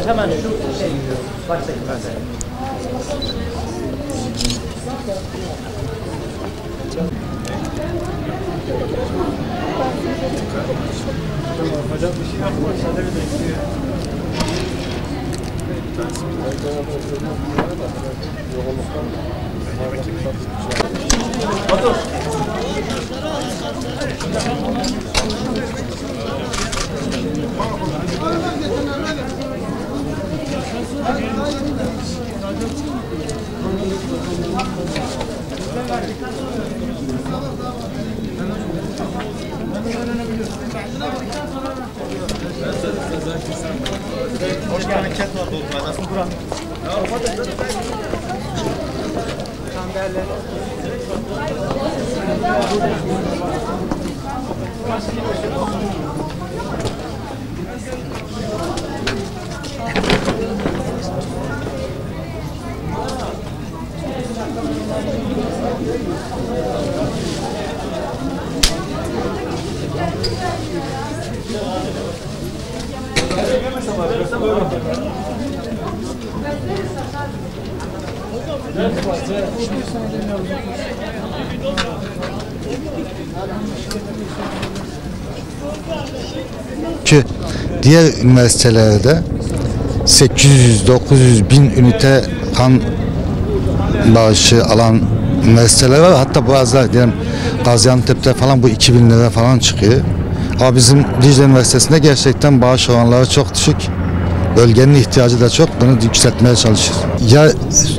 Hemen şu şey, baştaki mesela. Hocam bir şey yok mu? Sadece bir bekliyor. Otur. Hoş geldin. Nasıl buran? Ki diğer üniversitelerde 800-900 bin ünite kan bağışı alan üniversiteler var. Hatta bazıları diyelim Gaziantep'te falan bu 2000 lira falan çıkıyor. Ama bizim Dicle Üniversitesi'nde gerçekten bağış oranları çok düşük. Bölgenin ihtiyacı da çok. Bunu yükseltmeye çalışıyoruz. Ya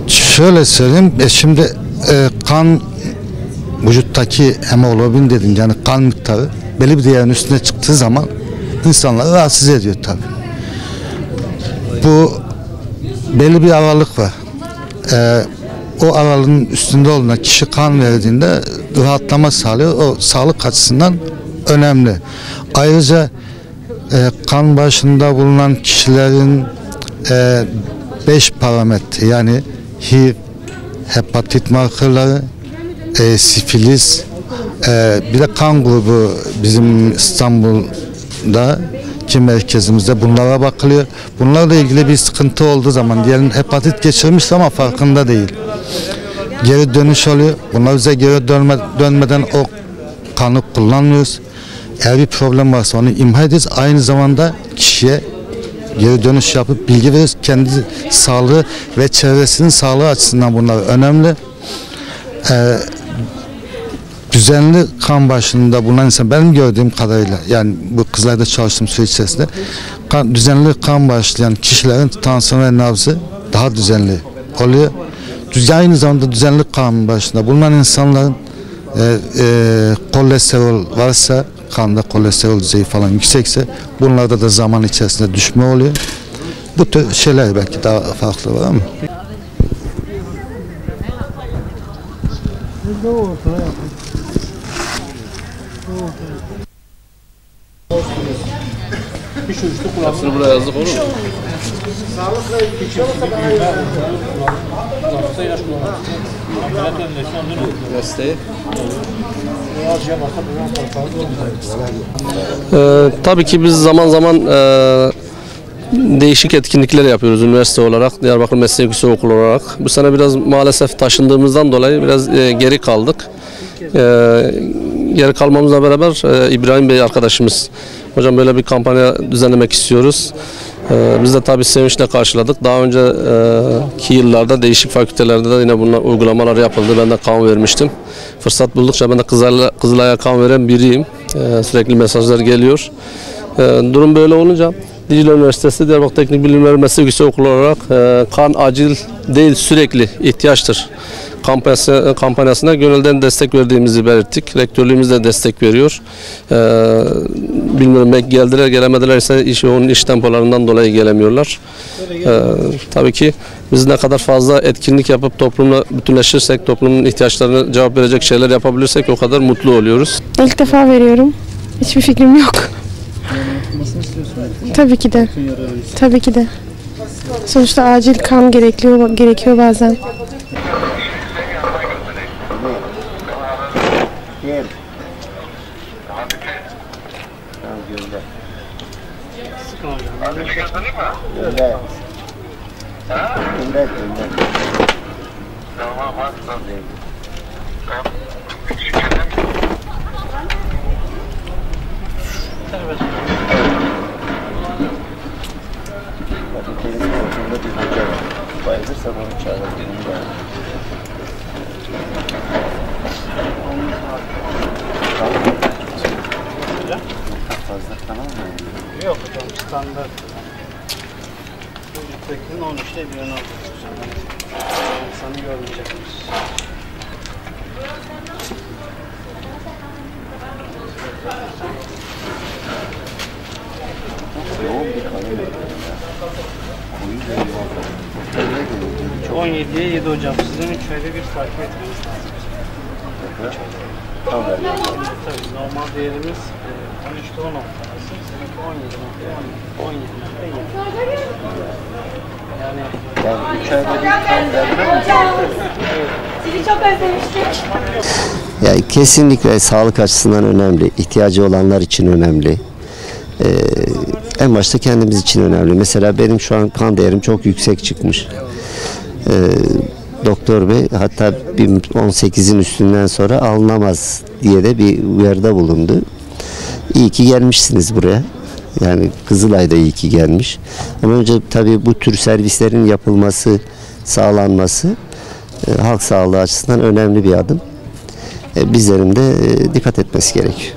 şöyle söyleyeyim. Şimdi kan vücuttaki hemoglobin dedin yani kan miktarı belli bir değerin üstüne çıktığı zaman insanları rahatsız ediyor tabii. Bu belli bir aralık var. O aralığın üstünde olduğunda kişi kan verdiğinde rahatlama sağlıyor. O sağlık açısından önemli. Ayrıca kan başında bulunan kişilerin 5 parametre yani HIV, hepatit markerları, sifilis, bir de kan grubu bizim İstanbul'da ki merkezimizde bunlara bakılıyor. Bunlarla ilgili bir sıkıntı olduğu zaman diyelim hepatit geçirmiş ama farkında değil. Geri dönüş oluyor. Bunlar bize geri dönmeden o kanı kullanmıyoruz. Eğer bir problem varsa onu imha ederiz. Aynı zamanda kişiye geri dönüş yapıp bilgi veririz. Kendi sağlığı ve çevresinin sağlığı açısından bunlar önemli. Düzenli kan başında bulunan insan benim gördüğüm kadarıyla yani bu Kızılay'da çalıştığım süre içerisinde düzenli kan başlayan kişilerin tansiyon ve nabzı daha düzenli oluyor. Aynı zamanda düzenli kan başında bulunan insanların kolesterol varsa kanda kolesterol düzeyi falan yüksekse bunlarda da zaman içerisinde düşme oluyor. Bu tür şeyler belki daha farklı var ama. Hepsini buraya yazdık olur mu? Desteği. Tabii ki biz zaman zaman değişik etkinlikler yapıyoruz üniversite olarak, Diyarbakır Meslek Yüksekokulu olarak. Bu sene biraz maalesef taşındığımızdan dolayı biraz geri kaldık. Geri kalmamızla beraber İbrahim Bey arkadaşımız, hocam böyle bir kampanya düzenlemek istiyoruz. Biz de tabii sevinçle karşıladık. Daha önceki yıllarda değişik fakültelerde de yine bunlar uygulamalar yapıldı. Ben de kan vermiştim. Fırsat buldukça ben de Kızılay'a kan veren biriyim. Sürekli mesajlar geliyor. Durum böyle olunca Dicle Üniversitesi Diyarbakır Teknik Bilimler Meslek Yüksekokulu olarak kan acil değil sürekli ihtiyaçtır kampanyasına gönülden destek verdiğimizi belirttik. Rektörlüğümüz de destek veriyor. Bilmiyorum geldiler gelemediler ise onun iş tempolarından dolayı gelemiyorlar. Tabii ki biz ne kadar fazla etkinlik yapıp toplumla bütünleşirsek, toplumun ihtiyaçlarına cevap verecek şeyler yapabilirsek o kadar mutlu oluyoruz. İlk defa veriyorum. Hiçbir fikrim yok. Tabii ki de. Tabii ki de. Sonuçta acil kan gerekiyor bazen. Sıkın hocam. Bayılırsa bunu çağırabilirim ben. Fazla tamam mı? Yok hocam standart. Bu yüksekliğin 13'te bir yön alacak hocam. İnsanı görmeyecekmiş. Yoğun bir kanı var. Koyu bir yoğun. 17'ye 7 hocam. Sizin 3 ayda bir takip etmeniz lazım. Tamam. Tabii normal değerimiz 13'te 10 arası. Seninki 17.7. Yani 3 ayda bir kan vermem mi? Sizi çok özlemiştik. Yani kesinlikle sağlık açısından önemli. İhtiyacı olanlar için önemli. En başta kendimiz için önemli. Mesela benim şu an kan değerim çok yüksek çıkmış. Doktor bey hatta 18'in üstünden sonra alınamaz diye de bir uyarıda bulundu. İyi ki gelmişsiniz buraya. Yani Kızılay'da iyi ki gelmiş. Ama önce tabii bu tür servislerin yapılması, sağlanması halk sağlığı açısından önemli bir adım. Bizlerin de dikkat etmesi gerekiyor.